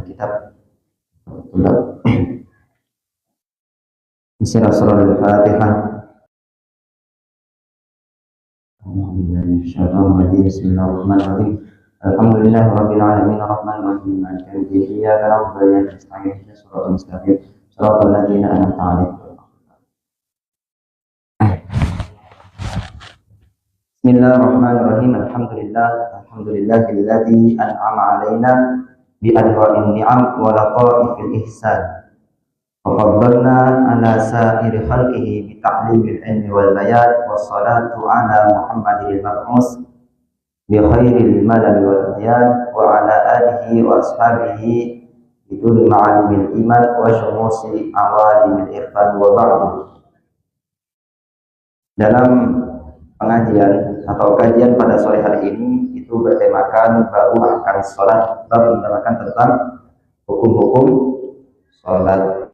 kitab surah Al-Fatihah. Bismillahirrahmanirrahim. Alhamdulillahirabbil alamin arrahmanirrahim maliki yaumiddin iyyaka na'budu wa iyyaka nasta'in ihdinas siratal mustaqim siratal ladzina an'amta 'alaihim. Bismillahirrahmanirrahim. Alhamdulillahilladzi an'ama 'alaina bi anwa'in ni'am wa laqa'ifil ihsan. Wa faddalna 'ala sa'iri khalqihi bi ta'limil ilmi wal bayan wassalatu 'ala Muhammadil mab'us bi khairil malal wal bayan wa 'ala alihi wa ashabihi bidul ma'alimil iman wa syumusi awalimil irfan wa ba'du. Dalam pengajian atau kajian pada sore hari ini itu bertemakan baru akan sholat, baru menerangkan tentang hukum-hukum sholat.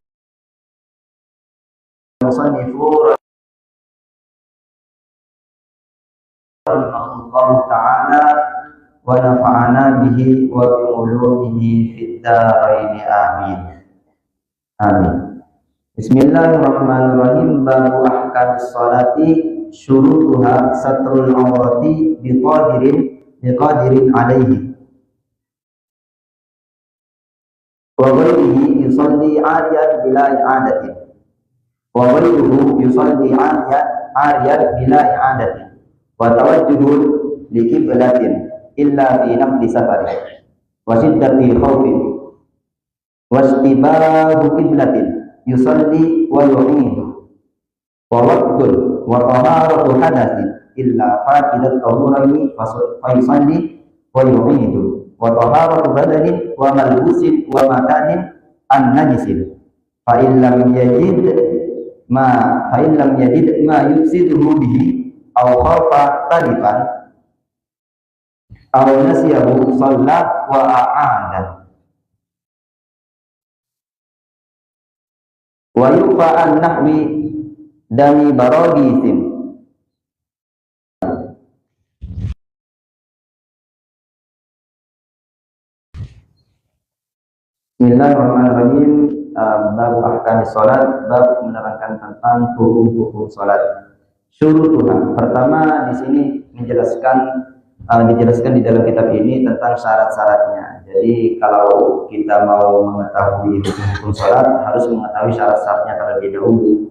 Musannifur Allah Ta'ala wa nafa'ana bihi wa bi ulumihi fid dharain amin. Amin. Bismillahirrahmanirrahim. Babu ahkamis sholati syurutuha satrul awrati biqadirin alaihi wa ghayrihi yusalli 'ariyan bila i'adatin wa ghayruhu yusalli 'ariyan bila i'adatin wa tawajjuhun li qiblatin illa fi nafli safari wa shiddati khawfin wa istibahu qiblatin yusalli wa yu'idu wa waqtul wa taharatu hadatsin illa faqidat tahuraini fa yusalli wa yu'idu wa taharatu badanin wa malbusin wa makanin an najisin fa illam yajid ma yufsiduhu bihi aw khafa talifan aw nasiyahu shalla wa a'ada wa yufa an nahwi dami barogisim. Bismillahirrahmanirrahim. Bab ahkamis sholat, bab menerangkan tentang hukum-hukum sholat. Syurutuha. Pertama di sini dijelaskan di dalam kitab ini tentang syarat-syaratnya. Jadi kalau kita mau mengetahui hukum-hukum sholat harus mengetahui syarat-syaratnya terlebih dahulu.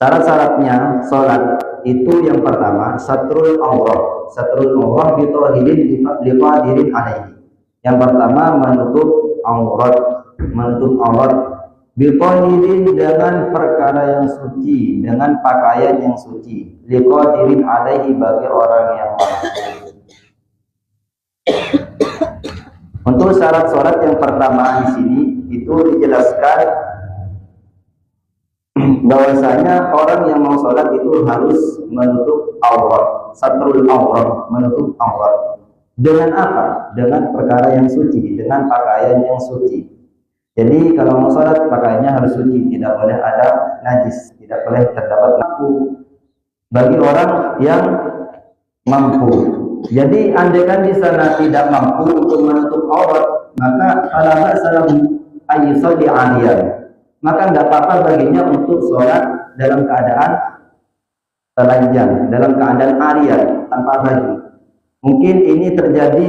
Syarat-syaratnya sholat itu yang pertama satrul awrah. Satrul awrah bitahilin liqadirin alaihi. Yang pertama menutup aurat bitahilin dengan perkara yang suci, dengan pakaian yang suci, liqadirin alaihi bagi orang yang mampu. Untuk syarat sholat yang pertama di sini itu dijelaskan bahwasanya orang yang mau sholat itu harus menutup aurat, satrul aurat, menutup aurat. Dengan apa? Dengan perkara yang suci, dengan pakaian yang suci. Jadi kalau mau sholat pakaiannya harus suci, tidak boleh ada najis, tidak boleh terdapat mampu bagi orang yang mampu. Jadi andaikan di sana tidak mampu untuk menutup aurat, maka fala ba'sa lahu ayyusalli 'ariyan. Maka tidak apa-apa baginya untuk sholat dalam keadaan telanjang, dalam keadaan arian, tanpa baju. Mungkin ini terjadi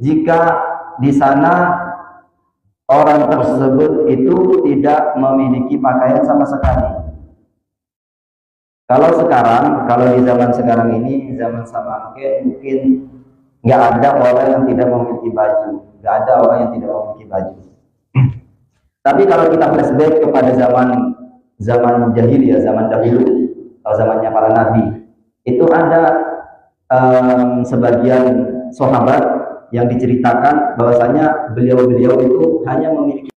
jika di sana orang tersebut itu tidak memiliki pakaian sama sekali. Kalau di zaman sekarang ini, zaman samangke, mungkin nggak ada orang yang tidak memiliki baju, nggak ada orang yang tidak memiliki baju. Tapi kalau kita flashback kepada zaman jahiliyah, zaman dahulu atau zamannya para nabi, itu ada sebagian sahabat yang diceritakan bahwasanya beliau-beliau itu hanya memiliki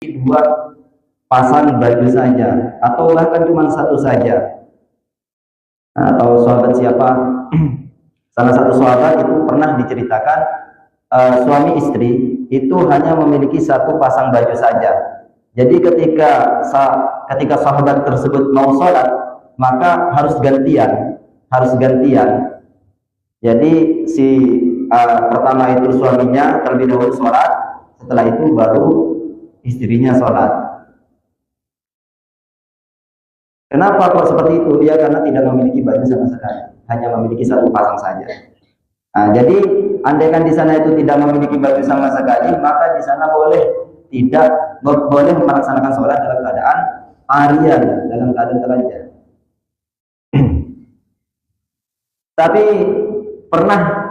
2 pasang baju saja, atau bahkan cuma 1 saja. Atau sahabat siapa? Salah satu sahabat itu pernah diceritakan suami istri itu hanya memiliki 1 pasang baju saja. Jadi ketika sahabat tersebut mau sholat, maka harus gantian. Jadi si pertama itu suaminya terlebih dahulu sholat, setelah itu baru istrinya sholat. Kenapa kok seperti itu? Ya karena tidak memiliki baju sama sekali, hanya memiliki satu pasang saja. Nah, jadi andaikan di sana itu tidak memiliki baju sama sekali, maka di sana boleh melaksanakan sholat dalam keadaan arian, dalam keadaan telanjang. Tapi pernah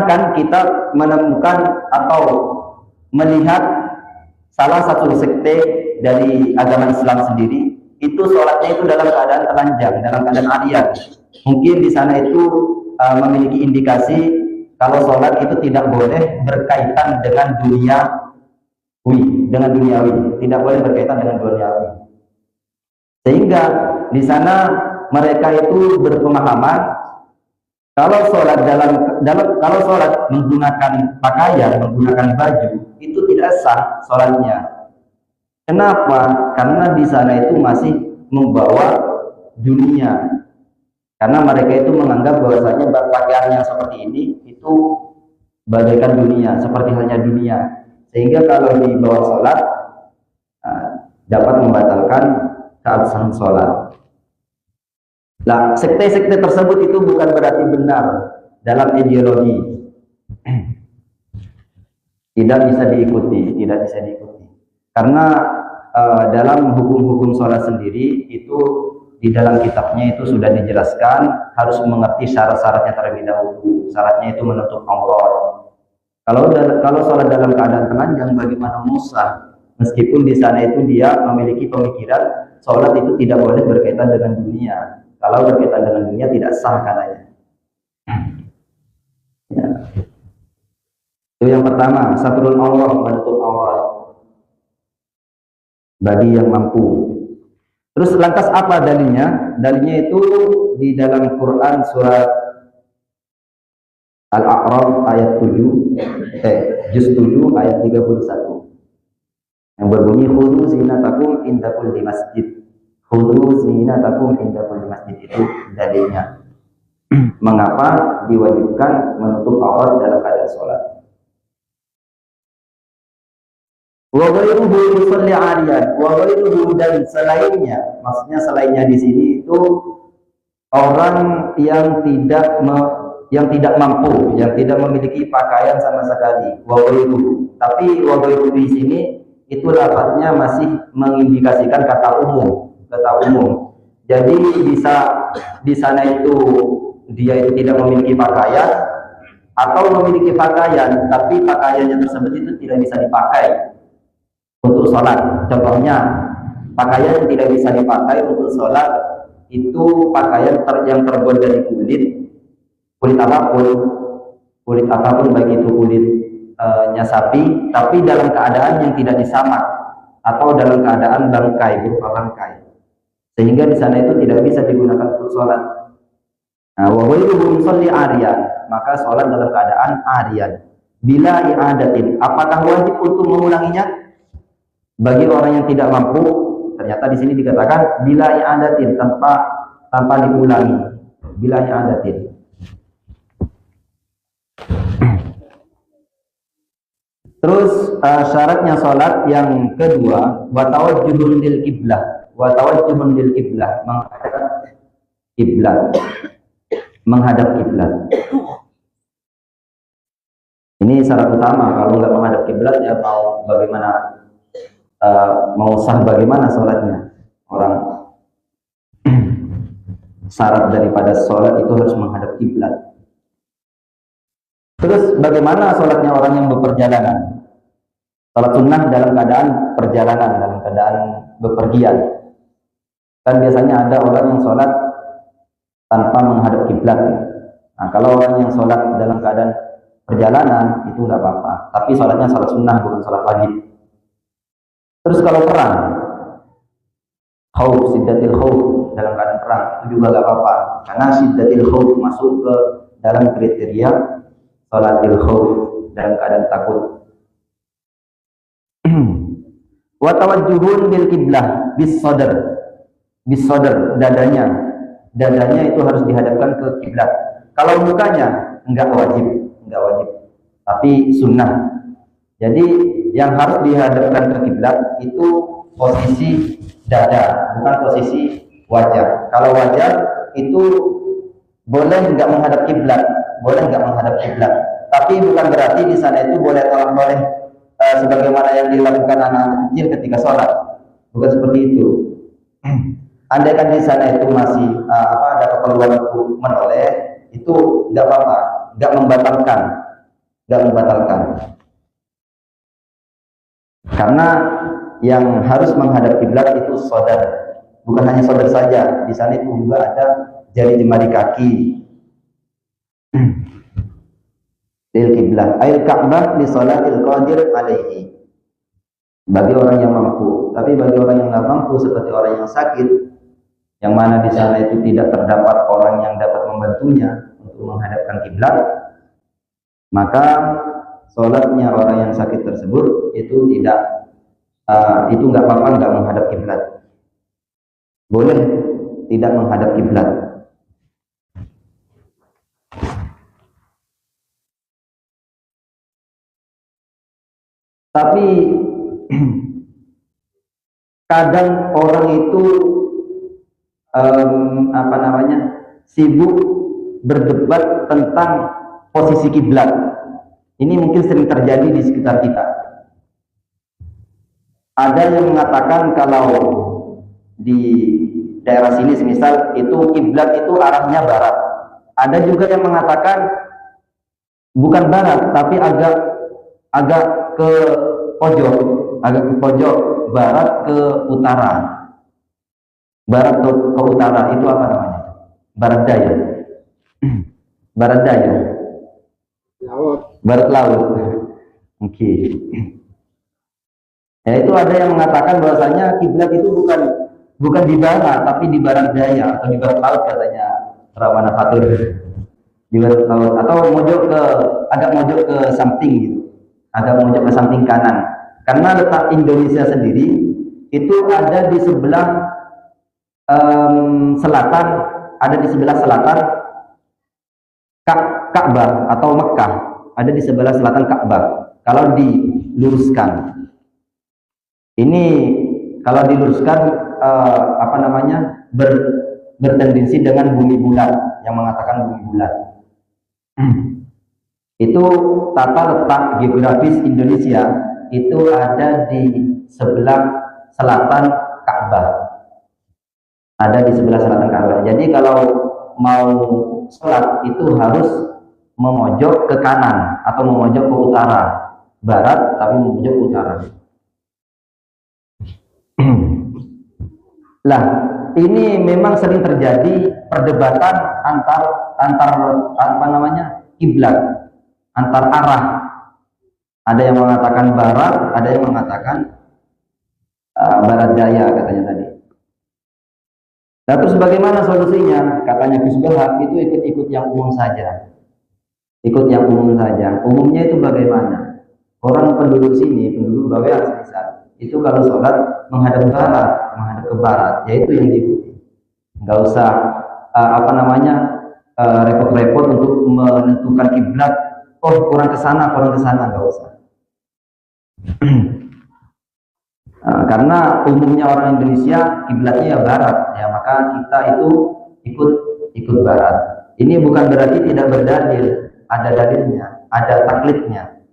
kan kita menemukan atau melihat salah satu sekte dari agama Islam sendiri itu sholatnya itu dalam keadaan telanjang, dalam keadaan arian. Mungkin di sana itu memiliki indikasi kalau sholat itu tidak boleh berkaitan dengan duniawi, tidak boleh berkaitan dengan duniawi. Sehingga di sana mereka itu berpemahaman kalau sholat menggunakan pakaian, menggunakan baju itu tidak sah sholatnya. Kenapa? Karena di sana itu masih membawa dunia. Karena mereka itu menganggap bahwasanya pakaian yang seperti ini itu bagaikan dunia, seperti halnya dunia. Sehingga kalau dibawa sholat dapat membatalkan keabsahan sholat. Nah, sekte-sekte tersebut itu bukan berarti benar dalam ideologi. Tidak bisa diikuti. Karena dalam hukum-hukum sholat sendiri itu di dalam kitabnya itu sudah dijelaskan harus mengerti syarat-syaratnya terlebih dahulu. Syaratnya itu menutup aurat. Kalau sholat dalam keadaan telanjang bagaimana musah? Meskipun di sana itu dia memiliki pemikiran sholat itu tidak boleh berkaitan dengan dunia. Kalau berkaitan dengan dunia tidak sah katanya. Ya. Itu yang pertama, satrul aurat, menutup aurat bagi yang mampu. Terus lantas apa dalilnya? Dalilnya itu di dalam Quran surat Al-A'raf ayat 7, juz 7 ayat 31. Yang berbunyi khudhu zinatakum inda kulli masjid. Khudhu zinatakum inda kulli masjid, itu dalilnya. Mengapa diwajibkan menutup aurat dalam keadaan sholat? Wa ghairuhu yusalli 'ariyan, wa ghairuhu, dan selainnya, maksudnya selainnya di sini itu orang yang tidak mampu, yang tidak memiliki pakaian sama sekali. Wa ghairuhu. Tapi wa ghairuhu di sini itu lafadznya masih mengindikasikan kata umum. Jadi bisa di sana itu dia itu tidak memiliki pakaian atau memiliki pakaian tapi pakaiannya tersebut itu tidak bisa dipakai untuk sholat. Contohnya pakaian yang tidak bisa dipakai untuk sholat itu pakaian yang terbuat dari kulit apapun baik itu kulitnya sapi tapi dalam keadaan yang tidak disamak atau dalam keadaan berupa bangkai, sehingga di sana itu tidak bisa digunakan untuk sholat. Nah, wa ghairuhu yusalli 'ariyan, maka sholat dalam keadaan arian. Bila i'adatin, apakah wajib untuk mengulanginya? Bagi orang yang tidak mampu, ternyata di sini dikatakan bila i'adatin, tanpa diulangi. Bila i'adatin. Terus syaratnya sholat yang kedua, wa tawajjuhun lil qiblah. Wa tawajjuhun lil qiblah, menghadap kiblat. Ini syarat utama. Kalau nggak menghadap kiblat ya mau bagaimana, mau sah bagaimana sholatnya? Orang syarat daripada sholat itu harus menghadap kiblat. Terus bagaimana sholatnya orang yang beperjalanan? Sholat sunnah dalam keadaan perjalanan, dalam keadaan bepergian. Kan biasanya ada orang yang sholat tanpa menghadap kiblat. Nah, kalau orang yang sholat dalam keadaan perjalanan itu nggak apa-apa. Tapi sholatnya sholat sunnah bukan sholat wajib. Terus kalau perang, siddatil khawf, dalam keadaan perang itu juga nggak apa-apa. Karena siddatil khawf masuk ke dalam kriteria sholatil khawf, dalam keadaan takut. Wa tawajjuhun bil qiblah bis sadr, dadanya itu harus dihadapkan ke kiblat. Kalau mukanya enggak nggak wajib, tapi sunnah. Jadi yang harus dihadapkan ke kiblat itu posisi dada, bukan posisi wajah. Kalau wajah itu boleh nggak menghadap kiblat, boleh nggak menghadap kiblat. Tapi bukan berarti di sana itu boleh sebagaimana yang dilakukan anak-anak kecil ketika sholat. Bukan seperti itu. Andaikan di sana itu masih ada keperluan untuk menoleh, itu nggak apa-apa, nggak membatalkan, nggak membatalkan. Karena yang harus menghadap kiblat itu sodar, bukan hanya sodar saja. Di sana itu juga ada jari jemari kaki. Lil kiblat, ail ka'bah li sholatil qadir alaihi. Bagi orang yang mampu, tapi bagi orang yang nggak mampu seperti orang yang sakit, yang mana di sana itu tidak terdapat orang yang dapat membantunya untuk menghadapkan kiblat, maka sholatnya orang yang sakit tersebut itu tidak itu nggak apa-apa, nggak menghadap kiblat, boleh tidak menghadap kiblat. Tapi kadang orang itu sibuk berdebat tentang posisi kiblat. Ini mungkin sering terjadi di sekitar kita. Ada yang mengatakan kalau di daerah sini semisal itu kiblat itu arahnya barat. Ada juga yang mengatakan bukan barat tapi agak ke pojok barat ke utara. Barat ke utara itu apa namanya? Barat daya. Barat daya. Laut. Barat laut. Oke. Ya, itu ada yang mengatakan bahwasanya kiblat itu bukan di barat tapi di barat daya atau di barat laut katanya Rawana Fatur. Di barat laut atau agak mojok ke samping gitu. Agak mojok ke samping kanan. Karena letak Indonesia sendiri itu ada di sebelah selatan, ada di sebelah selatan Ka'bah atau Mekah, ada di sebelah selatan Ka'bah. Kalau diluruskan, ini kalau diluruskan bertendensi dengan bumi bulat, yang mengatakan bumi bulat. Itu tata letak geografis Indonesia itu ada di sebelah selatan Ka'bah. Ada di sebelah selatan Ka'bah. Jadi kalau mau sholat itu harus memojok ke kanan atau memojok ke utara, barat tapi memojok ke utara. Lah, ini memang sering terjadi perdebatan antar kiblat, antar arah. Ada yang mengatakan barat, ada yang mengatakan barat daya katanya tadi. Nah, terus bagaimana solusinya? Katanya Gus Bahak itu ikut yang umum saja. Ikut yang umum saja. Umumnya itu bagaimana? Orang penduduk sini, penduduk Bawean semisal, itu kalau sholat menghadap barat, menghadap ke barat, yaitu yang diikuti. Nggak usah repot-repot untuk menentukan kiblat. Oh, kurang ke sana, nggak usah. Karena umumnya orang Indonesia kiblatnya ya barat, ya maka kita itu ikut barat. Ini bukan berarti tidak berdalil, ada dalilnya, ada taklidnya.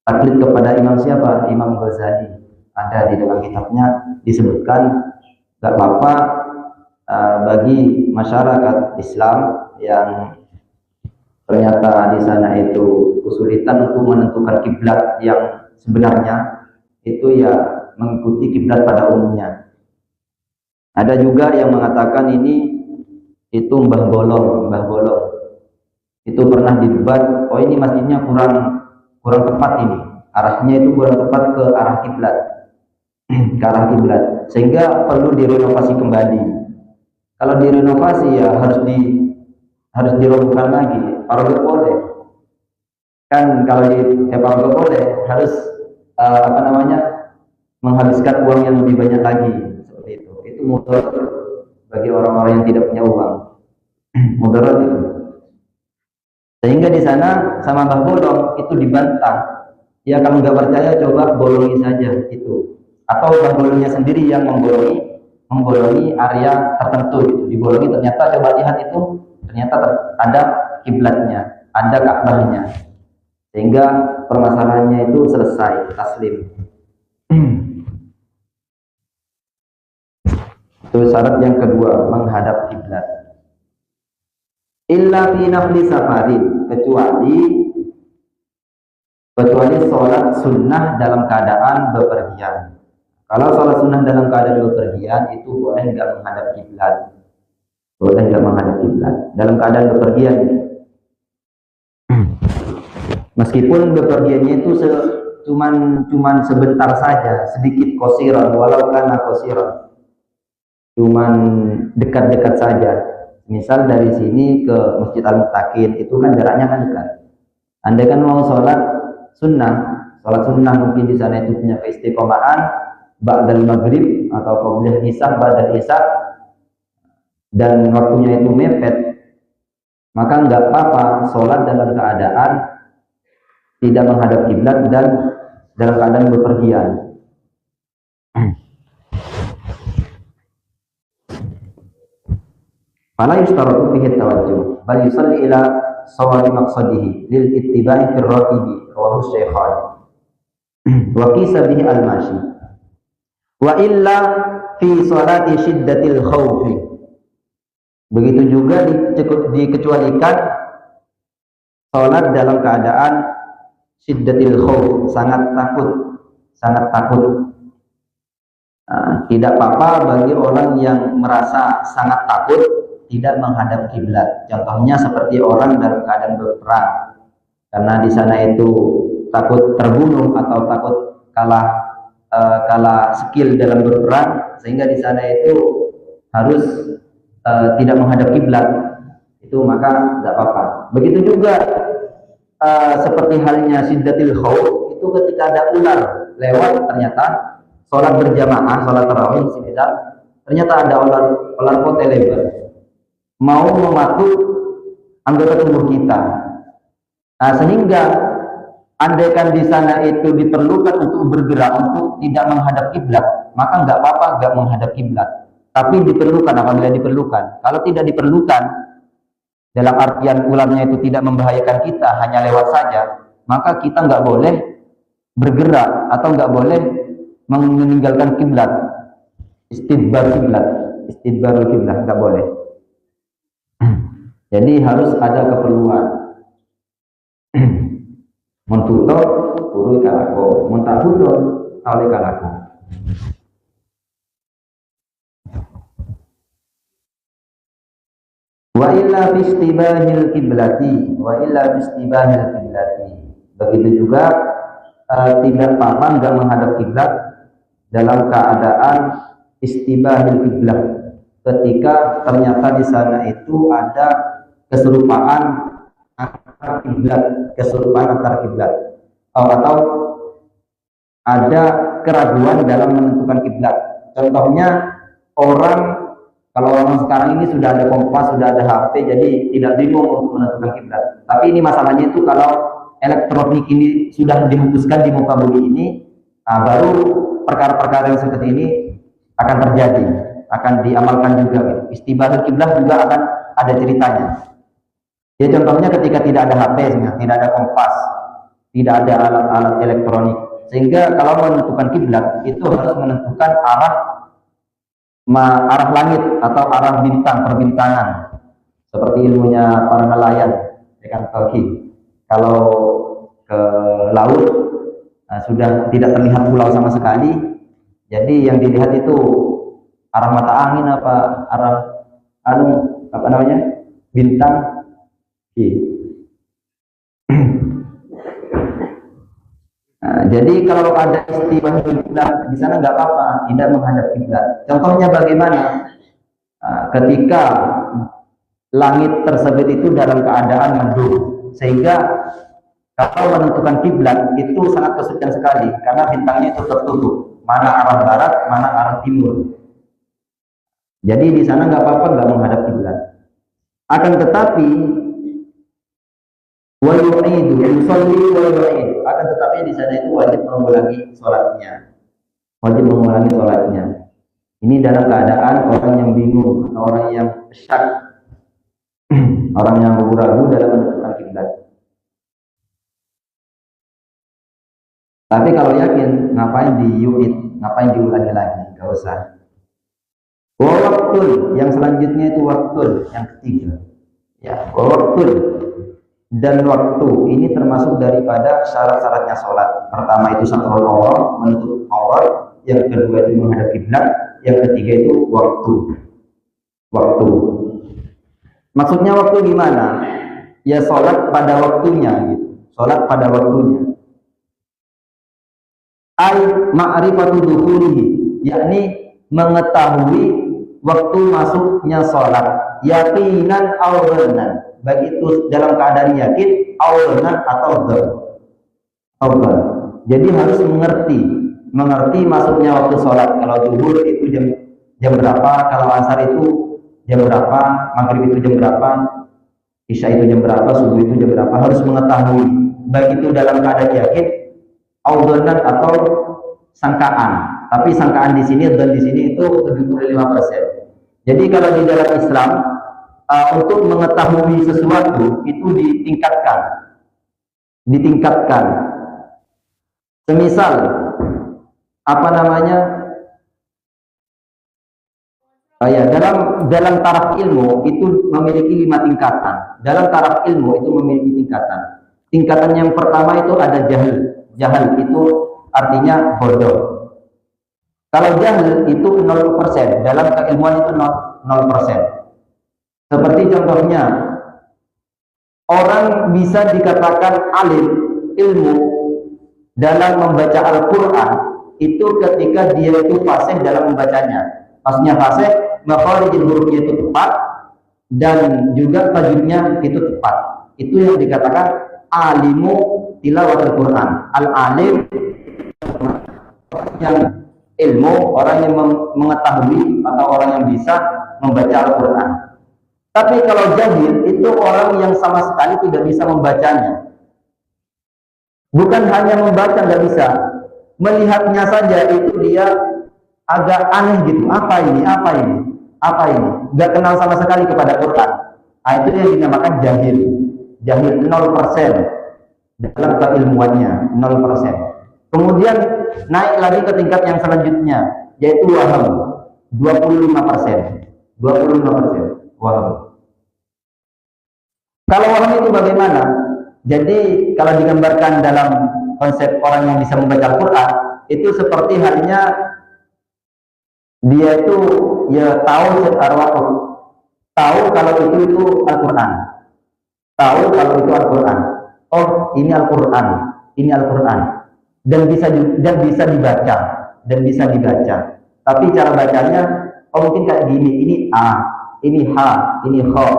Taklid kepada Imam siapa? Imam Ghazali. Ada di dalam kitabnya disebutkan nggak apa-apa bagi masyarakat Islam yang ternyata di sana itu kesulitan untuk menentukan kiblat yang sebenarnya, itu ya mengikuti kiblat pada umumnya. Ada juga yang mengatakan ini itu Mbah Bolong itu pernah didebat, oh ini masjidnya kurang tepat, ini arahnya itu kurang tepat ke arah kiblat, ke arah kiblat, sehingga perlu direnovasi kembali. Kalau direnovasi ya harus dirobohkan lagi. Parogot boleh kan, kalau parogot boleh harus menghabiskan uang yang lebih banyak lagi, seperti itu. Itu mudarat bagi orang-orang yang tidak punya uang. Mudarat itu. Sehingga di sana sama Mbah Bolong itu dibantah. Ya kalau nggak percaya coba bolongi saja itu. Atau Mbah Bolongnya sendiri yang membolongi area tertentu gitu. Dibolongi ternyata coba lihat itu ternyata ada kiblatnya, ada Ka'bahnya. Sehingga permasalahannya itu selesai, taslim. Itu syarat yang kedua, menghadap kiblat. Illa fi nafli safarin, kecuali sholat sunnah dalam keadaan bepergian. Kalau sholat sunnah dalam keadaan bepergian itu boleh nggak menghadap kiblat, boleh nggak menghadap kiblat dalam keadaan bepergian. Meskipun bepergiannya itu cuman sebentar saja, sedikit qasiran, walau kana qasiran, cuman dekat-dekat saja. Misal dari sini ke Masjid Al-Muttaqin itu kan jaraknya kan dekat. Anda kan mau sholat sunnah mungkin di sana itu punya keistiqomahan ba'dal maghrib atau qablal isya, ba'dal isya, dan waktunya itu mepet, maka nggak apa-apa sholat dalam keadaan tidak menghadap kiblat dan dalam keadaan bepergian. Fala yushtaratu fihi tawajjuh bal yusalli ila sawabi maqsadihi lil ittiba'i fil raqibi rawahu syaikhan wa qisa bihi al mashi wa illa fi salati syiddatil khawfi. Begitu juga dikecualikan salat dalam keadaan syiddatil khawf, sangat takut. Tidak apa-apa bagi orang yang merasa sangat takut tidak menghadap kiblat. Contohnya seperti orang dalam keadaan berperang, karena di sana itu takut terbunuh atau takut kalah skill dalam berperang, sehingga di sana itu harus tidak menghadap kiblat. Itu maka tidak apa-apa. Begitu juga seperti halnya syiddatil khauf, itu ketika ada ular lewat, ternyata sholat berjamaah, sholat tarawih semisal, ternyata ada ular kote lebar mau mematuk anggota tubuh kita. Nah, sehingga andaikan di sana itu diperlukan untuk bergerak untuk tidak menghadap kiblat, maka nggak apa-apa nggak menghadap kiblat. Tapi diperlukan apabila diperlukan. Kalau tidak diperlukan, dalam artian ularnya itu tidak membahayakan kita, hanya lewat saja, maka kita nggak boleh bergerak atau nggak boleh meninggalkan kiblat. Istidbarul kiblat nggak boleh. Jadi harus ada keperluan. Mentutor puru kalako, muntahutor oleh kalako. Wa illa fistibahil kiblati, Begitu juga tidak apa-apa enggak menghadap kiblat dalam keadaan istibahil kiblat, ketika ternyata di sana itu ada keserupaan antar kiblat, atau ada keraguan dalam menentukan kiblat. Contohnya kalau orang sekarang ini sudah ada kompas, sudah ada HP, jadi tidak bingung untuk menentukan kiblat. Tapi ini masalahnya itu kalau elektronik ini sudah dihapuskan di muka bumi ini, baru perkara-perkara yang seperti ini akan terjadi, akan diamalkan juga. Istibahul kiblat juga akan ada ceritanya. Ya, contohnya ketika tidak ada HP, tidak ada kompas, tidak ada alat-alat elektronik, sehingga kalau menentukan kiblat itu harus menentukan arah langit atau arah bintang, perbintangan, seperti ilmunya para nelayan, dengan tauhid. Kalau ke laut sudah tidak terlihat pulau sama sekali, jadi yang dilihat itu arah mata angin apa arah bintang. Nah, jadi kalau ada istibahul kiblat di sana nggak apa-apa, tidak menghadap kiblat. Contohnya bagaimana? Ketika langit tersebut itu dalam keadaan mendung, sehingga kalau menentukan kiblat itu sangat kesulitan sekali karena bintangnya itu tertutup, mana arah barat, mana arah timur. Jadi di sana nggak apa-apa nggak menghadap kiblat. Akan tetapi Wa yu'idu, yusalli wa yu'idu. Akan tetapi di sana itu wajib mengulangi sholatnya. Wajib mengulangi sholatnya. Ini dalam keadaan orang yang bingung, orang yang syak, orang yang ragu-ragu dalam menentukan kiblat. Tapi kalau yakin, ngapain diyu'id, ngapain diulangi lagi? Gak usah. Waktu yang selanjutnya itu waktu yang ketiga. Ya, waktu dan waktu ini termasuk daripada syarat-syaratnya sholat. Pertama itu satrul aurat, menutup aurat. Yang kedua itu menghadap kiblat. Yang ketiga itu waktu. Waktu. Maksudnya waktu gimana? Ya sholat pada waktunya. Gitu. Sholat pada waktunya. Ay ma'rifatu dukhulihi, yakni mengetahui waktu masuknya sholat, yakinan aw dhannan, baik itu dalam keadaan yakin aw dhannan atau dhann. Jadi harus mengerti masuknya waktu sholat. Kalau zuhur itu jam berapa, kalau asar itu jam berapa, maghrib itu jam berapa, isya itu jam berapa, subuh itu jam berapa, harus mengetahui baik itu dalam keadaan yakin audonat atau sangkaan. Tapi sangkaan di sini dan di sini itu 75%. Jadi kalau di dalam Islam untuk mengetahui sesuatu itu ditingkatkan. Semisal apa namanya? Dalam taraf ilmu itu memiliki 5 tingkatan. Dalam taraf ilmu itu memiliki tingkatan. Tingkatan yang pertama itu ada jahil. Jahal itu artinya bodoh. Kalau jahil itu 0%, dalam keilmuan itu 0%. Seperti contohnya, orang bisa dikatakan alim ilmu dalam membaca Al-Quran itu ketika dia itu fasih dalam membacanya. Maksudnya fasih, makharijul hurufnya itu tepat dan juga tajwidnya itu tepat. Itu yang dikatakan alimu tilawatul Quran. Al-alim yang ilmu, orang yang mengetahui atau orang yang bisa membaca Al-Quran. Tapi kalau jahil itu orang yang sama sekali tidak bisa membacanya. Bukan hanya membaca, nggak bisa, melihatnya saja itu dia agak aneh gitu. Apa ini? Nggak kenal sama sekali kepada Quran. Nah, itu yang dinamakan jahil. Jahil 0% dalam keilmuannya, 0%. Kemudian naik lagi ke tingkat yang selanjutnya, yaitu waham, 25%. 25% waham. Kalau waham itu bagaimana? Jadi kalau digambarkan dalam konsep orang yang bisa membaca Al-Quran, itu seperti halnya dia itu ya tahu kalau itu Al-Quran, tahu kalau itu Al-Quran. Oh, ini Al-Quran, dan bisa dibaca. Tapi cara bacanya, oh mungkin kayak gini, ini A, ini H, ini Kho,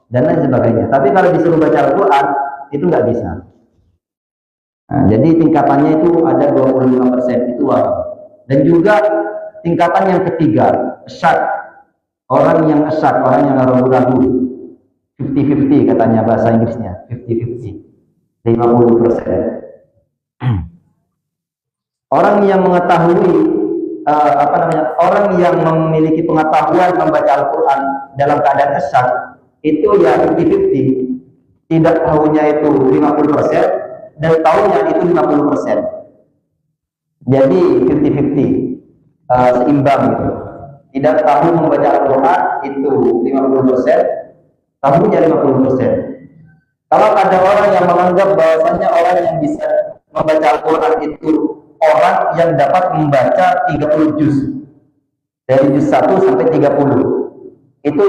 dan lain sebagainya. Tapi kalau disuruh baca Al-Quran itu nggak bisa. Nah, jadi tingkatannya itu ada 25%, itu waham. Dan juga tingkatan yang ketiga, syak. Orang yang ragu-ragu, 50-50 katanya bahasa Inggrisnya, 50-50, 50%. Orang yang mengetahui orang yang memiliki pengetahuan membaca Al-Quran dalam keadaan syak itu ya 50-50. Tidak tahunya itu 50% dan tahunya itu 50%. Jadi 50-50, seimbang gitu. Tidak tahu membaca Al-Quran itu 50%, tahunya 50%. Kalau ada orang yang menganggap bahwasanya orang yang bisa membaca Al-Quran itu orang yang dapat membaca 30 juz, dari juz 1 sampai 30, itu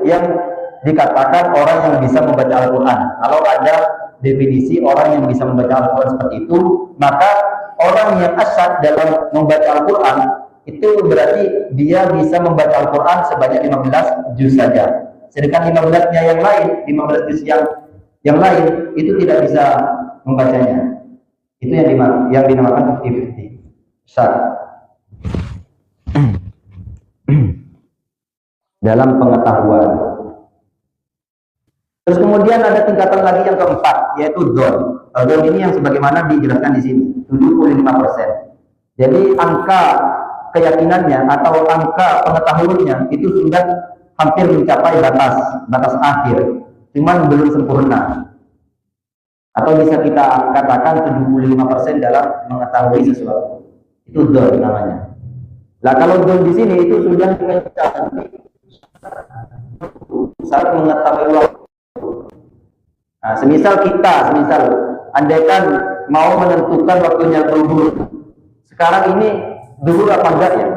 yang dikatakan orang yang bisa membaca Al-Quran. Kalau ada definisi orang yang bisa membaca Al-Quran seperti itu, maka orang yang asyad dalam membaca Al-Quran itu berarti dia bisa membaca Al-Quran sebanyak 15 juz saja. Sedangkan 15-nya yang lain, 15 juz yang lain itu tidak bisa membacanya. Itu yang dinamakan 50-50. Asyad dalam pengetahuan. Terus kemudian ada tingkatan lagi yang keempat, yaitu don. Don ini yang sebagaimana dijelaskan di sini, 75%. Jadi angka keyakinannya atau angka pengetahuannya itu sudah hampir mencapai batas akhir, cuman belum sempurna. Atau bisa kita katakan 75% dalam mengetahui sesuatu. Itu don namanya. Nah, kalau don di sini itu sudah mencapai saat mengetahui waktu. Nah, semisal andaikan mau menentukan waktunya zuhur. Sekarang ini zuhur apa enggak ya?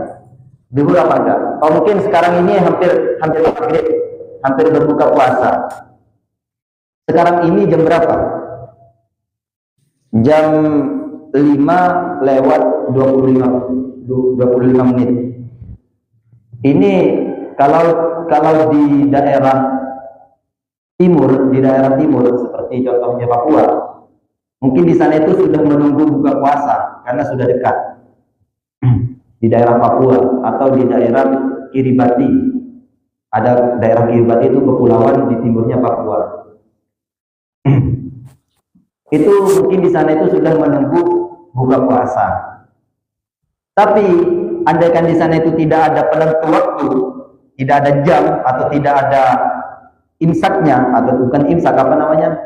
Zuhur apa enggak? Oh, mungkin sekarang ini hampir maghrib, hampir berbuka puasa. Sekarang ini jam berapa? Jam 5 lewat 25 menit. Ini kalau di daerah timur seperti contohnya Papua, mungkin di sana itu sudah menunggu buka puasa karena sudah dekat. Di daerah Papua atau di daerah Kiribati, ada daerah Kiribati itu kepulauan di timurnya Papua. Itu mungkin di sana itu sudah menunggu buka puasa. Tapi andaikan di sana itu tidak ada penentu waktu, tidak ada jam atau tidak ada imsaknya, atau bukan imsak, apa namanya,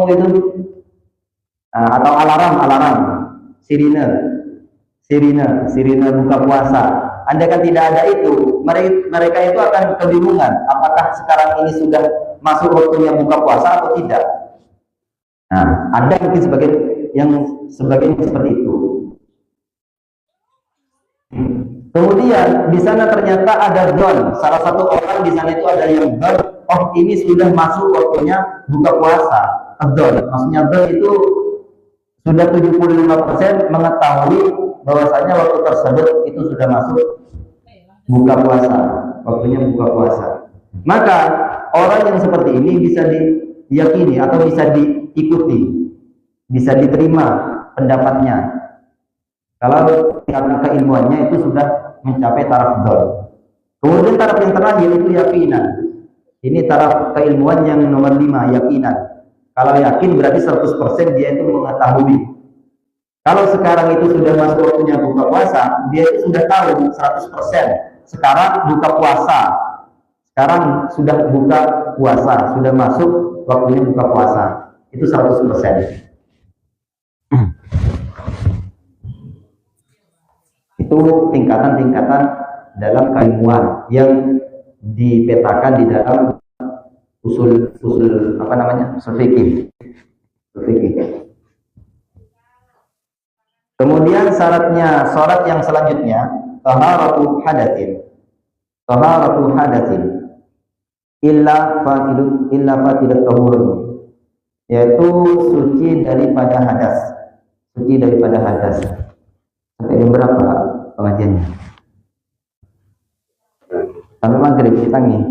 itu atau alarm sirine buka puasa. Andaikan tidak ada itu, mereka itu akan kebingungan apakah sekarang ini sudah masuk waktunya buka puasa atau tidak. Nah, ada mungkin sebagian seperti itu. Kemudian di sana ternyata ada don. Salah satu orang di sana itu ada yang don. Oh, ini sudah masuk waktunya buka puasa. Don, maksudnya don itu sudah 75% mengetahui bahwasanya waktu tersebut itu sudah masuk buka puasa, waktunya buka puasa. Maka orang yang seperti ini bisa diyakini atau bisa diikuti, bisa diterima pendapatnya kalau tingkat keilmuannya itu sudah mencapai taraf don. Kemudian taraf yang terakhir itu yakinan. Ini taraf keilmuan yang nomor 5, yakinan. Kalau yakin berarti 100% dia itu mengetahui. Kalau sekarang itu sudah masuk waktunya buka puasa, dia itu sudah tahu 100%. Sekarang buka puasa. Sekarang sudah buka puasa, sudah masuk waktunya buka puasa. Itu 100%. Itu tingkatan-tingkatan dalam keilmuan yang dipetakan di dalam usul apa namanya, usul fikih. Kemudian syarat yang selanjutnya taharatu hadatsin illa faqidat tahurun, yaitu suci daripada hadas. Sampai jam berapa pengajiannya? Sampai maghrib kita nih.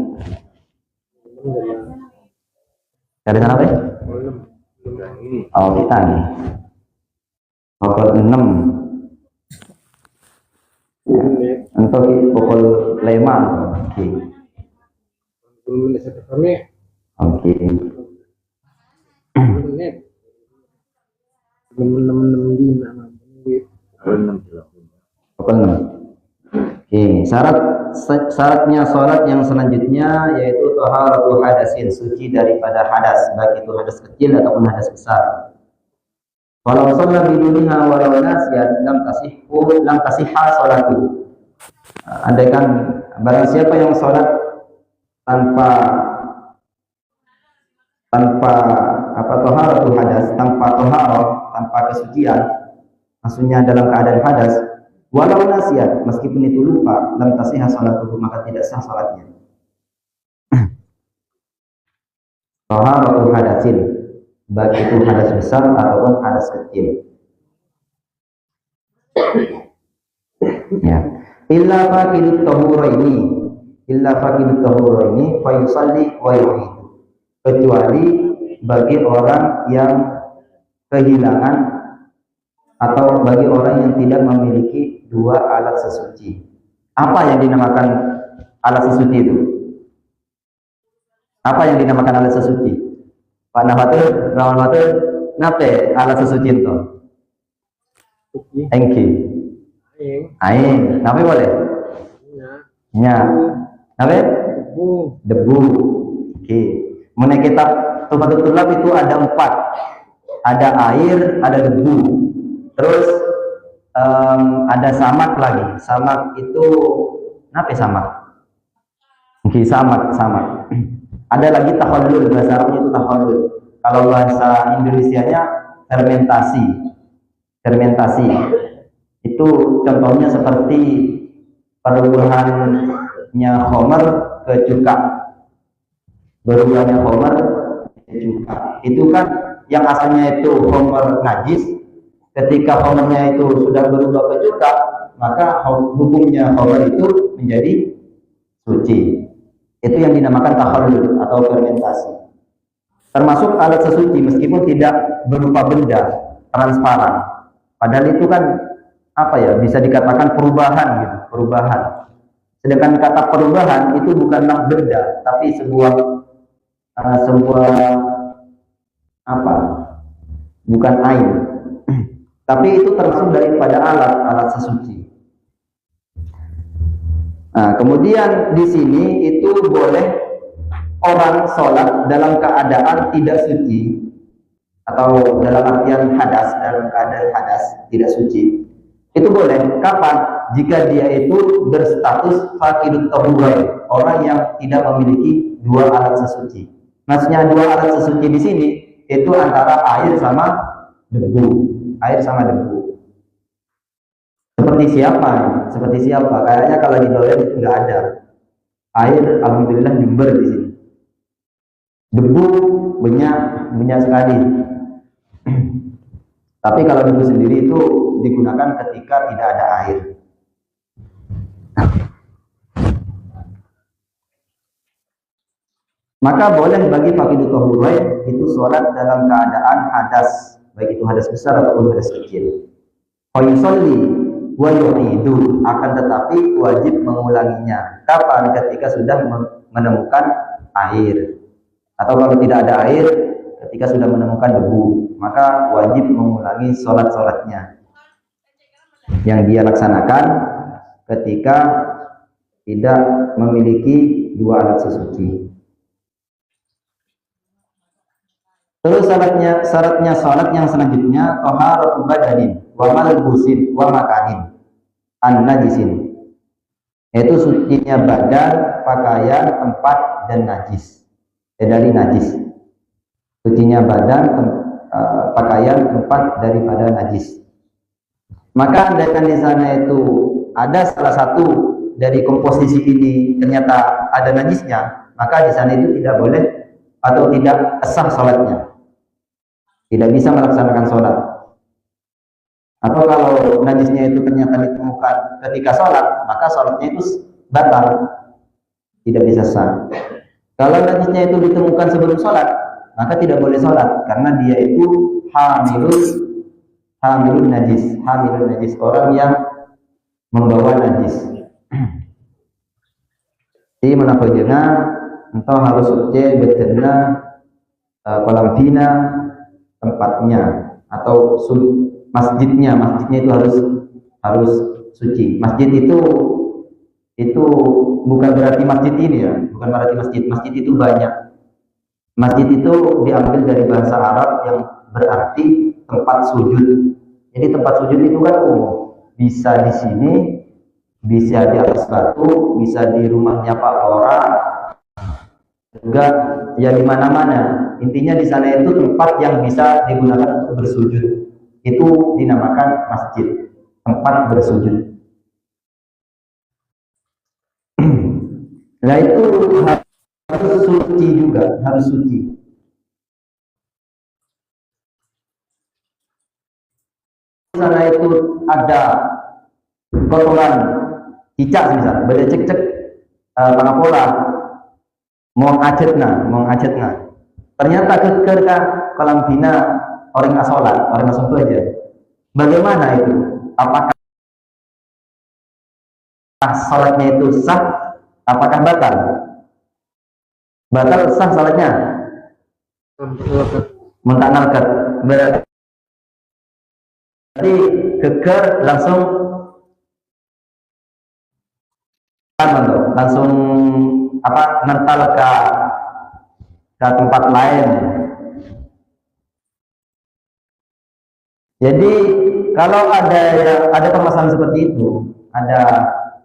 Dari sana apa ya? Oh, kita nih. Pukul 6. Ya. Untuk pukul 5. Oke. Oke. Pukul 6. Oke, syaratnya sholat yang selanjutnya yaitu taharatu hadasin, suci daripada hadas, baik itu hadas kecil ataupun hadas besar. Walau sholat biduniha walau nasiyat lam tasihha sholatu. Andaikan barang siapa yang sholat tanpa taharatu hadas, tanpa kesucian, maksudnya dalam keadaan hadas, walau nasiat, meskipun itu lupa, lam tasihha sholatuhu, maka tidak sah salatnya. Taharatu hadasin, baik itu hadas besar ataupun hadas kecil. Ya. Illa faqidut tahuraini fa yusalli wa yu'id. Kecuali bagi orang yang kehilangan atau bagi orang yang tidak memiliki dua alat sesuci. Apa yang dinamakan alat sesuci itu? Apa yang dinamakan alat sesuci? Pak Nafatul, Rahman Fatul, nape alat sesuci itu? Engki. Aing. Nape boleh? Nya. Nape? Debu. Oke. Mengenai kitab Tuhfatul Tullab itu ada 4. Ada air, ada debu. Terus ada samak lagi. Samak itu nape samak? Oke, samak. Ada lagi tahallul, bahasa Arabnya itu tahallul. Kalau bahasa Indonesianya fermentasi. Itu contohnya seperti perubahannya homer ke cuka. Perubahannya homer ke cuka. Itu kan yang asalnya itu homer najis, ketika homernya itu sudah berubah ke cuka, maka hukumnya homer itu menjadi suci. Itu yang dinamakan tahallul atau fermentasi. Termasuk alat sesuci meskipun tidak berupa benda transparan. Padahal itu kan apa ya, bisa dikatakan perubahan gitu, perubahan. Sedangkan kata perubahan itu bukanlah benda, tapi sebuah apa? Bukan air. Tapi itu termasuk daripada alat sesuci. Nah, kemudian di sini itu boleh orang sholat dalam keadaan tidak suci atau dalam artian dalam keadaan hadas tidak suci. Itu boleh. Kapan? Jika dia itu berstatus faqidut tahurain, orang yang tidak memiliki 2 alat sesuci. Maksudnya 2 alat sesuci di sini itu antara air sama debu. Seperti siapa? Kayaknya kalau di Dolen itu nggak ada. Air, alhamdulillah Jember di sini. Debu banyak sekali. Tapi kalau debu sendiri itu digunakan ketika tidak ada air. Maka boleh bagi faqidut tahurain itu sholat dalam keadaan hadas, baik itu hadas besar ataupun hadas kecil. Fayusolli wa yu'idu, akan tetapi wajib mengulanginya. Kapan? Ketika sudah menemukan air. Atau kalau tidak ada air, ketika sudah menemukan debu, maka wajib mengulangi sholat-sholatnya yang dia laksanakan ketika tidak memiliki 2 alat sesuci. Terus syaratnya sholat yang selanjutnya taharatu badanin wa malbusin wa makanin an najisin, yaitu sucinya badan, pakaian, tempat dan najis. Dari najis. Sucinya badan, pakaian, tempat daripada najis. Maka andaikan di sana itu ada salah satu dari komposisi ini ternyata ada najisnya, maka di sana itu tidak boleh atau tidak sah sholatnya. Tidak bisa melaksanakan sholat. Atau kalau najisnya itu ternyata ditemukan ketika sholat, maka sholatnya itu batal, tidak bisa sah. Kalau najisnya itu ditemukan sebelum sholat, maka tidak boleh sholat, karena dia itu hamilun najis, orang yang membawa najis. Jadi menafojena, entah harus suci betena kolam bina tempatnya atau masjidnya itu harus suci. Masjid itu bukan berarti masjid ini ya, bukan berarti masjid itu banyak. Masjid itu diambil dari bahasa Arab yang berarti tempat sujud. Jadi tempat sujud itu kan umum, bisa di sini, bisa di atas batu, bisa di rumahnya Pak Lora, juga ya di mana-mana. Intinya di sana itu tempat yang bisa digunakan untuk bersujud. Itu dinamakan masjid, tempat bersujud. Nah itu harus suci juga, harus suci. Di sana itu ada kotoran cicak misal, cek pangapola, mong acetna. Ternyata kekerka kolam bina orang asolat, orang asal aja. Bagaimana itu? Apakah sholatnya itu sah? Apakah batal? Batal sah salatnya. Mentanalkan berarti geger langsung langsung apa mental ke tempat lain. Jadi kalau ada permasalahan seperti itu, ada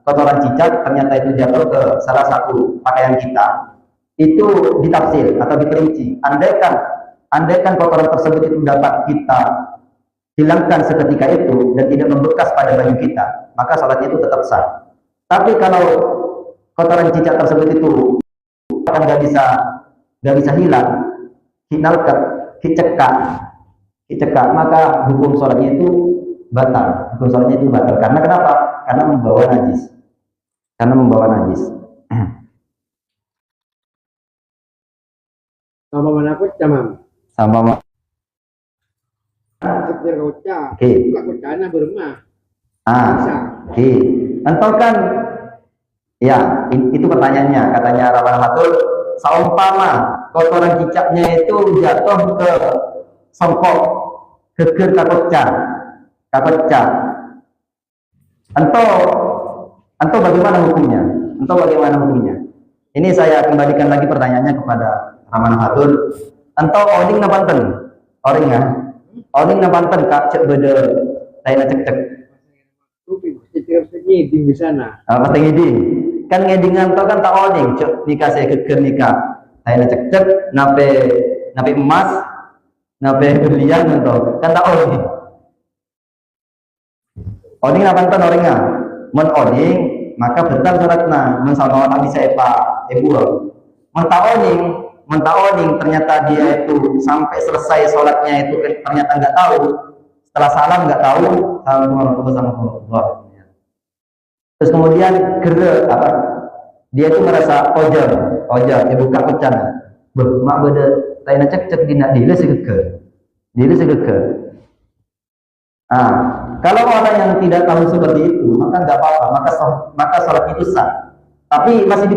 kotoran cicak ternyata itu jatuh ke salah satu pakaian kita, itu ditafsir atau diperinci. Andaikan kotoran tersebut itu dapat kita hilangkan seketika itu dan tidak membekas pada baju kita, maka salatnya itu tetap sah. Tapi kalau kotoran cicak tersebut itu kan nggak bisa hilang, hinalkan, dicekak, maka hukum sholatnya itu batal. Hukum sholatnya itu batal. Karena kenapa? Karena membawa najis. Sama mana aku camam? Sama. Setir kocak. Oke. Kocaknya bermah. Oke. Entah kan? Ya, itu pertanyaannya. Katanya Rabbana Matul, saumpama kotoran cicaknya itu jatuh ke songkok geger kakocak. Entah bagaimana hukumnya? Ini saya kembalikan lagi pertanyaannya kepada Ramana Hatur. Entah oning napanten, oning napanten kak cek bede taina cek. Ngeding di sana. Pasti ngeding. Kan ngedingan to kan tak oning cek nikah saya geger nikah taina cek nape emas nape berlian to kan tak oning. Oning napanten oringa. Men oning maka betul syaratna men sama orang bisa ibu mentaoning ternyata dia itu sampai selesai sholatnya itu ternyata nggak tahu, setelah salam nggak tahu, Assalamualaikum. Terus kemudian dia itu merasa ojar dia buka pecan mak beda lain cek dina dile segeger. Kalau orang yang tidak tahu seperti itu maka nggak apa-apa, maka sholat itu sah. Tapi masih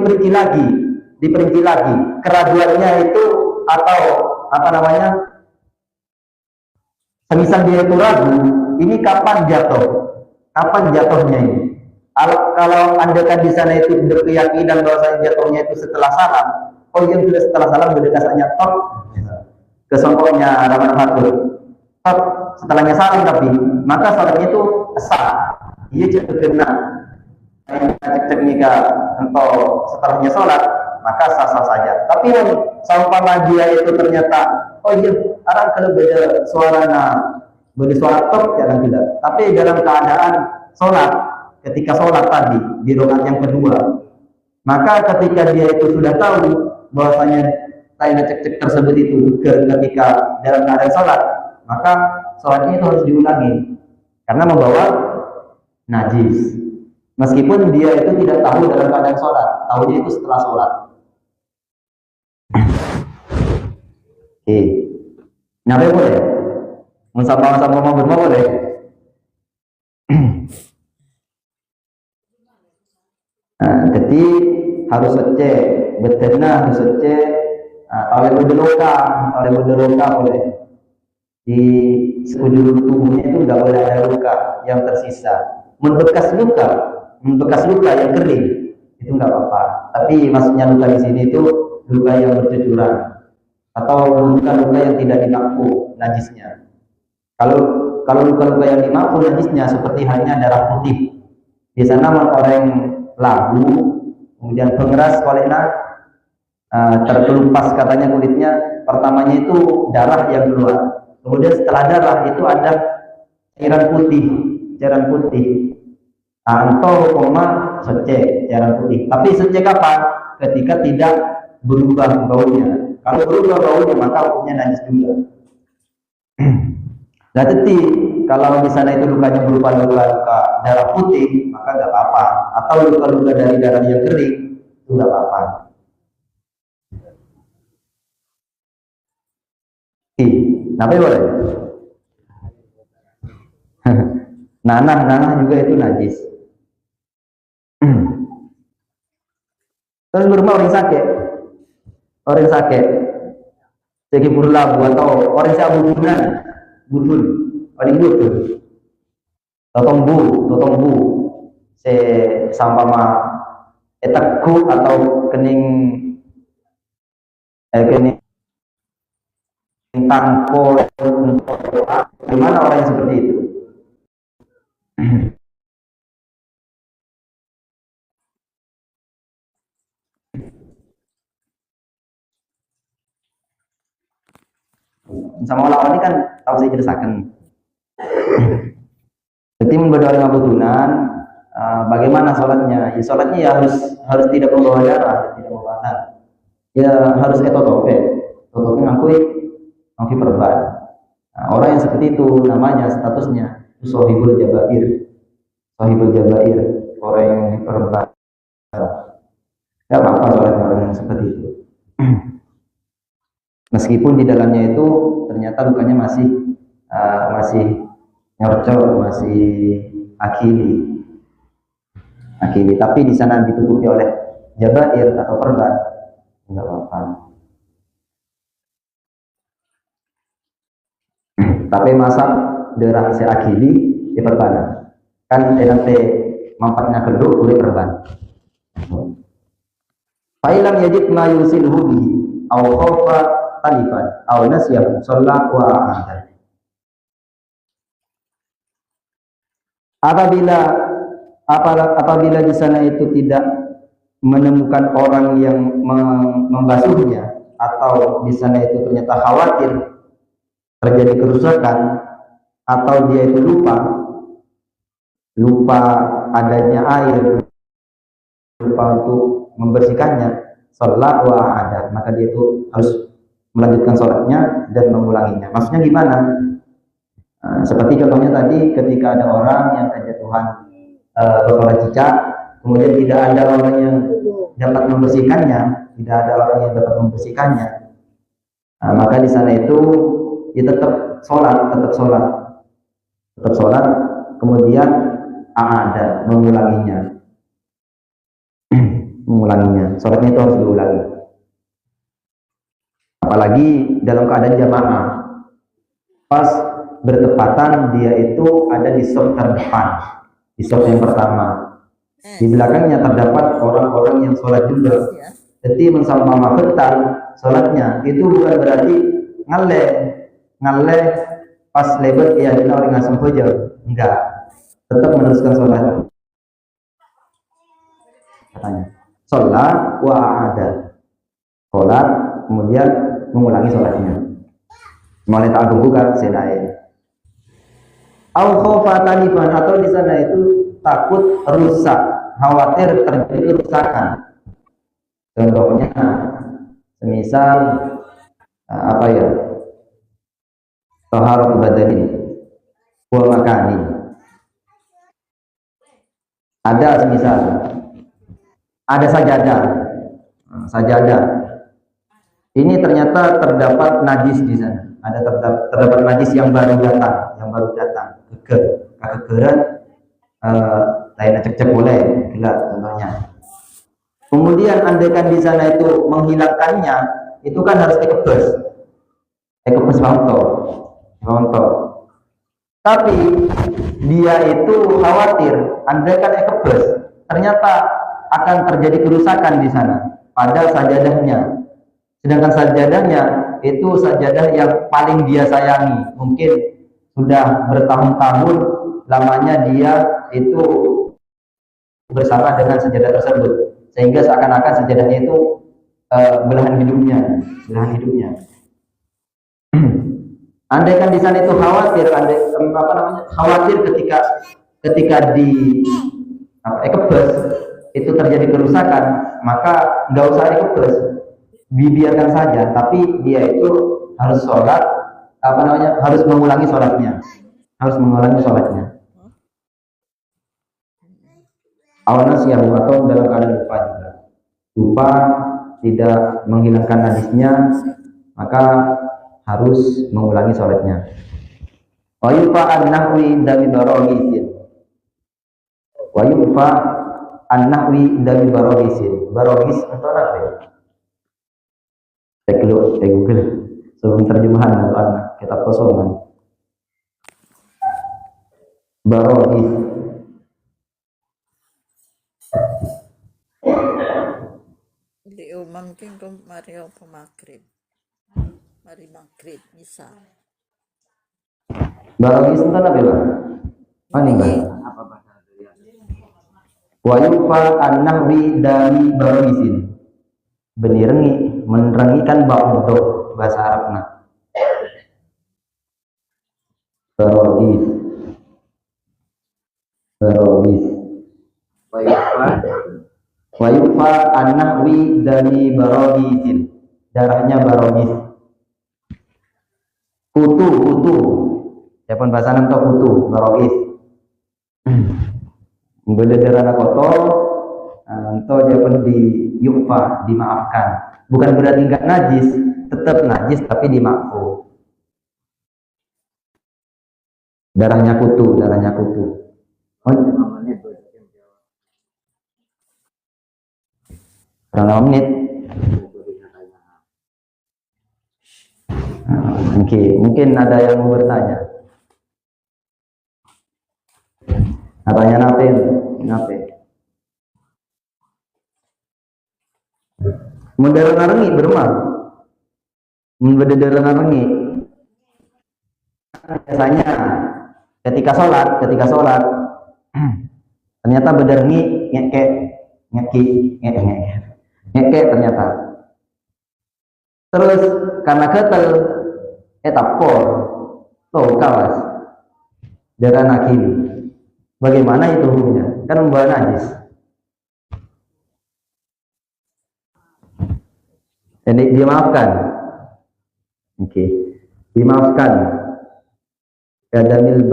diperinci lagi keraguannya itu atau apa namanya, semisal dia itu ragu, ini kapan jatuhnya ini. Kalau anda kan di sana itu berkeyakinan bahwa jatuhnya itu setelah salam, oh iya sudah setelah salam berdekasanya top ke songkoknya Ramana Fatul top setelahnya salam, tapi maka salatnya itu sah. Ia cepat kena cek nikah atau setelahnya sholat maka sah-sah saja. Tapi saumpama dia itu ternyata oh iya orang kalau beda suara top jangan tidak. Tapi dalam keadaan sholat, ketika sholat tadi di rakaat yang kedua, maka ketika dia itu sudah tahu bahwasanya taina cek tersebut itu ketika dalam keadaan sholat, maka sholatnya itu harus diulangi karena membawa najis. Meskipun dia itu tidak tahu dalam keadaan sholat, tahunya itu setelah sholat. Oke, nyampe boleh? Sama-sama mau berma boleh? Jadi harus cek, betina harus cek, oleh berdeloka boleh. Di sekujur tubuhnya itu nggak boleh ada luka yang tersisa. Membekas luka yang kering itu nggak apa-apa. Tapi maksudnya luka di sini itu luka yang bercucuran atau luka-luka yang tidak dimampu najisnya. Kalau luka-luka yang dimampu najisnya seperti halnya darah putih, di sana orang labu, kemudian pengeras kolena terkelupas katanya kulitnya, pertamanya itu darah yang keluar, kemudian setelah darah itu ada cairan putih. Atau cairan putih. Tapi secek kapan? Ketika tidak berubah baunya. Kalau berubah baunya maka hukumnya najis juga. Nah, jadi kalau di sana itu lukanya berupa luka darah putih, maka nggak apa-apa. Atau luka-luka dari darah yang kering, itu nggak apa-apa. Tapi boleh. Nanah juga itu najis. Terus berumah orang sakit, orang sakit, jadi burlabu atau orang yang butunan, butun, orang butun, totongbu, se sampama etakku atau kening kening tangko, gimana orang yang seperti itu? Sama orang ini kan tahu saya jelaskan. Jadi berdoa dengan butunan, bagaimana sholatnya? Ya sholatnya ya harus tidak membawa darah, tidak membawa darah. Ya harus totope ngakui perban. Nah, orang yang seperti itu namanya statusnya sohibul jabair, orang yang perban. Tidak apa-apa sholatnya orang yang seperti itu. Meskipun di dalamnya itu ternyata lukanya masih nyorcor, masih akili, tapi di sana ditutupi oleh jabair atau perban, enggak apa-apa. Tapi masa darah si akili di perban kan nanti mampatnya kedua boleh perban. Fa'ilam yajid ma yusilhu bihi aw khawfa talifan aw nasiyah shalla wa a'ada. Apabila di sana itu tidak menemukan orang yang membasuhnya, atau di sana itu ternyata khawatir terjadi kerusakan, atau dia itu lupa adanya air, lupa untuk membersihkannya, sholat wa ada, maka dia itu harus melanjutkan sholatnya dan mengulanginya. Maksudnya gimana? Seperti contohnya tadi, ketika ada orang yang kejatuhan kotoran cicak, kemudian tidak ada orang yang dapat membersihkannya, maka di sana itu dia tetap sholat, kemudian ada mengulanginya, sholatnya itu harus diulangi. Apalagi dalam keadaan jamaah, pas bertepatan dia itu ada di shaf terdepan, di shaf yang pertama, di belakangnya terdapat orang-orang yang sholat juga. Jadi mensampama ketal sholatnya itu bukan berarti ngaleh pas lebar ya kita orang ngasem saja, enggak, tetap meneruskan sholat. Katanya sholat wa ada, sholat kemudian mengulangi sholatnya, mulai tak buka sedai. Au khofa talifan, atau di sana itu takut rusak, khawatir terjadi kerusakan. Contohnya semisal apa ya, taharah badani wa makani, ada semisal ada sajadah ini ternyata terdapat najis di sana, terdapat najis yang baru datang, kegeran, lain cek boleh gelap contohnya. Kemudian andaikan di sana itu menghilangkannya, itu kan harus ekebes bangto. Tapi dia itu khawatir andaikan ekebes ternyata akan terjadi kerusakan di sana pada sajadahnya. Sedangkan sajadahnya itu sajadah yang paling dia sayangi, mungkin sudah bertahun-tahun lamanya dia itu bersama dengan sajadah tersebut, sehingga seakan-akan sajadahnya itu belahan hidupnya. Andaikan di sana itu khawatir, khawatir ketika di ekebes itu terjadi kerusakan, maka nggak usah ekebes, dibiarkan saja, tapi dia itu harus sholat, harus mengulangi sholatnya. Awanas yang atau dalam keadaan lupa tidak menghilangkan najisnya, maka harus mengulangi sholatnya. Wa yufa an-nahwi dari barogisin. Barogis atau apa? Cek dulu, cek Google. Sebelum terjemahan soalnya kitab kosongan. Barois. Diumumkan ke Mario Pemagrib. Mari maghrib bisa. Barois itu apa ya? Mana Mbak? Apa bahasa dia? Wa yufa an-nahwi dari baroisin. Benirengi, menerangikan ba'udhu bahasa Arabna. Barois. Barois. Wa yufa an-nahwi dari baroisin. Darahnya barois. Kutu. Siapa bahasa Arab tau kutu, barois. Beda kotor, atau jawaban di yufa, dimaafkan. Bukan berarti enggak najis, tetap najis tapi dimaafkan. Darahnya kutu. Oh, berapa menit? Oke, mungkin ada yang mau bertanya. Katanya nape? Modern narengi beremah. Modern narengi. Biasanya ketika sholat ternyata bederengi ngeke ternyata. Terus karena ketel tapor tuh kawas darah nakili. Bagaimana itu hukumnya? Kan membawa najis. Jadi dimaafkan. Oke. Dimaafkan. Kadamil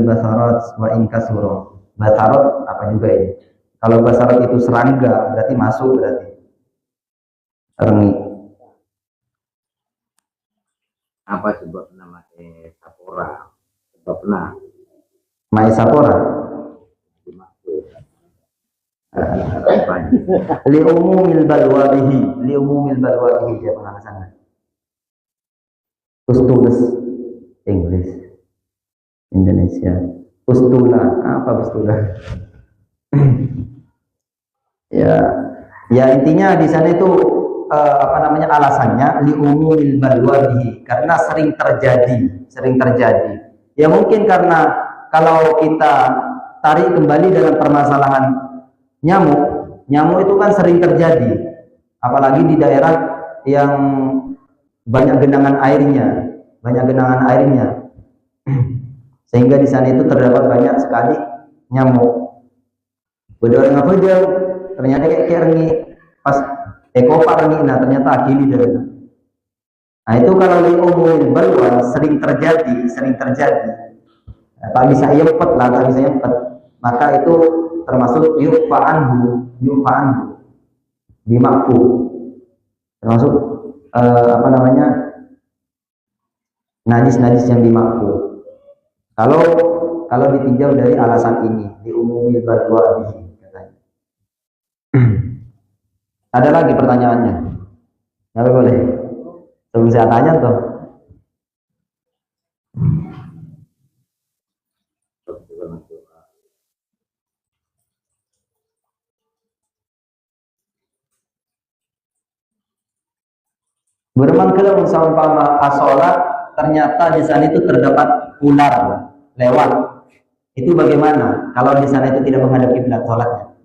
basarat wa in kasuro. Basarat apa juga ini? Kalau basarat itu serangga, berarti masuk berarti. Rengi. Apa sebab nama sapora? Sebabnya Maesapora. Li umumil balwa bihi dia penjelasannya. Pustules Inggris Indonesia. Pustula apa pustula? ya intinya di sana itu alasannya li umumil balwa bihi karena sering terjadi. Ya mungkin karena kalau kita tarik kembali dalam permasalahan nyamuk itu kan sering terjadi, apalagi di daerah yang banyak genangan airnya, sehingga di sana itu terdapat banyak sekali nyamuk. Bedorang apa aja, ternyata kayak rengi pas ekopar rengi, nah ternyata akili dari. Nah itu kalau li umumil balwa sering terjadi. Tak bisa yempet, maka itu termasuk yufa anhu dimakfu, termasuk najis yang dimakfu. Kalau ditinjau dari alasan ini diumumi balwa bihi katanya. Ada lagi pertanyaannya? Nggak boleh. Sebelum saya tanya toh. Bermangkelang saumpama asolat ternyata di sana itu terdapat ular lewat. Itu bagaimana? Kalau di sana itu tidak menghadap kiblat sholatnya,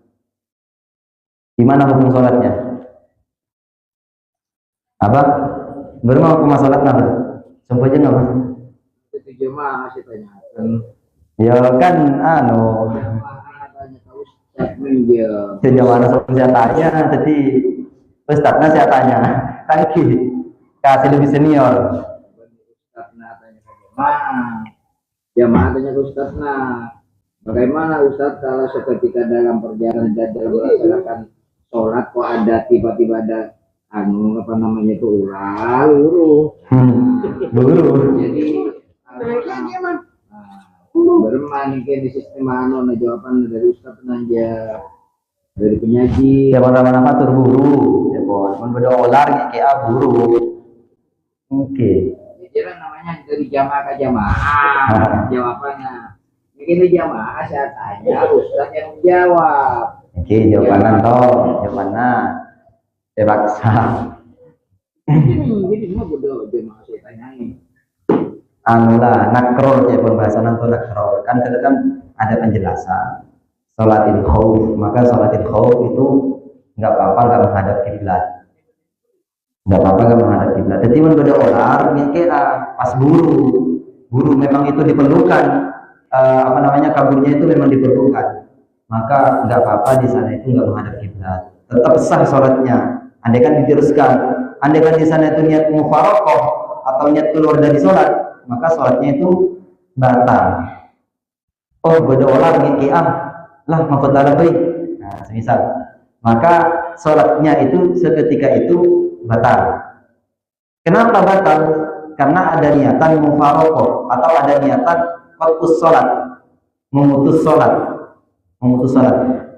gimana hukum sholatnya? Apa? Bermau hukum sholat apa? Sempurna apa? itu jemaah masih tanyakan. Ya kan, sejauh mana saya tanya, jadi Ustadznya saya tanya, lagi kasih lebih senior. Ustadznya tanya ke jemaah tanya ke Ustadznya, bagaimana Ustadz kalau seketika dalam perjalanan dan dalam melaksanakan sholat kok ada tiba-tiba ada ular buru. Jadi bermain di sistem jawaban dari Ustadz aja. dari penyaji. Ya mana mana fatur buru, ya bon. Mun beda olar kayak buru. Oke. Jadi namanya dari jamaah ke jamaah. Jawabannya. Ini jamaah saya tanya, Ustaz yang menjawab. Oke, jawabannya toh, jawabannya terpaksa. Jadi semua bodoh jamaah saya tanyain. Anu lah, nakror ya pembahasan itu nakror. Kan tadi kan ada penjelasan. Sholatil khauf, maka sholatil khauf itu nggak apa-apa nggak menghadap kiblat. Nggak apa-apa nggak menghadap kiblat. Jadi mun beda olar, pas buru memang itu diperlukan. Apa namanya kaburnya itu memang diperlukan. Maka nggak apa-apa di sana itu nggak menghadap kiblat. Tetap sah sholatnya. Andai kan diteruskan, andai kan di sana itu niat mufarokoh atau niat keluar dari sholat, maka sholatnya itu batal. Oh beda olar lah mafadala baik. Nah, semisal maka sholatnya itu seketika itu batal. Kenapa batal? Karena ada niatan mufarokoh atau ada niatan fokus sholat, memutus sholat.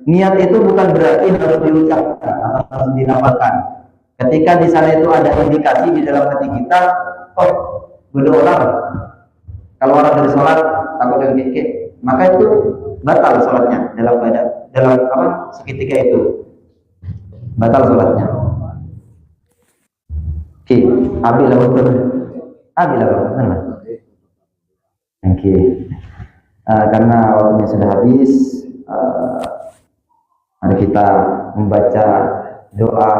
Niat itu bukan berarti harus diucapkan atau harus dilafalkan. Ketika di sana itu ada indikasi di dalam hati kita, oh beda olar. Kalau orang dari sholat takut dengan keke, maka itu batal sholatnya dalam apa seketika itu batal sholatnya. Oke, abilah betul. Oke. Karena waktunya sudah habis, mari kita membaca doa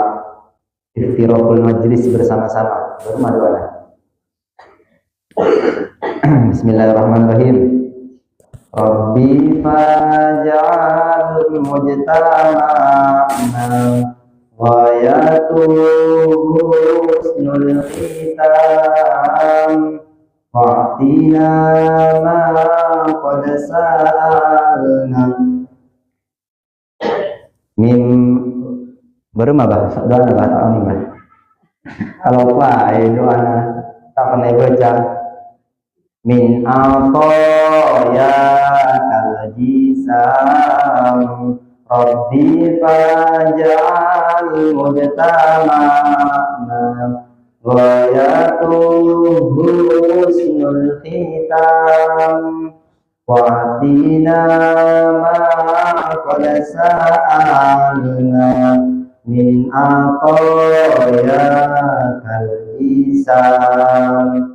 iftiraqul majlis bersama-sama. Doa. Bismillahirrahmanirrahim. Rabbi faj'al mujtama'ana ghayatuhu husnul khitam wa'tina ma qad sa'alna min baru mah bahasa doa bahasa ini mah kalau apa doa tak pernah baca min ya al-jisam Rabbi faj'al mujtama'na ghayatuhu husnul khitam wa'adina ma qad sa'alna min aqayakal isam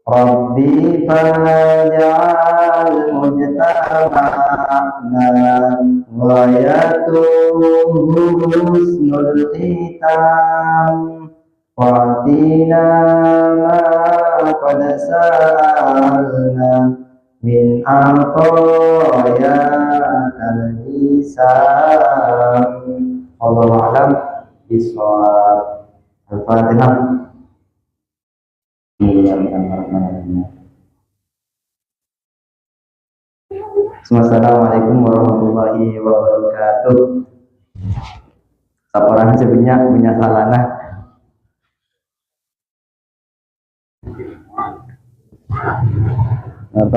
Rabbi faj'al mujtama'na ghayatuhu husnul khitam wa'adina ma qad sa'alna min aqayakal isam. Allahu a'lam bishawab. Al-Fatihah. Assalamualaikum warahmatullahi wabarakatuh. Saporan sebenyak punya salana. Nah,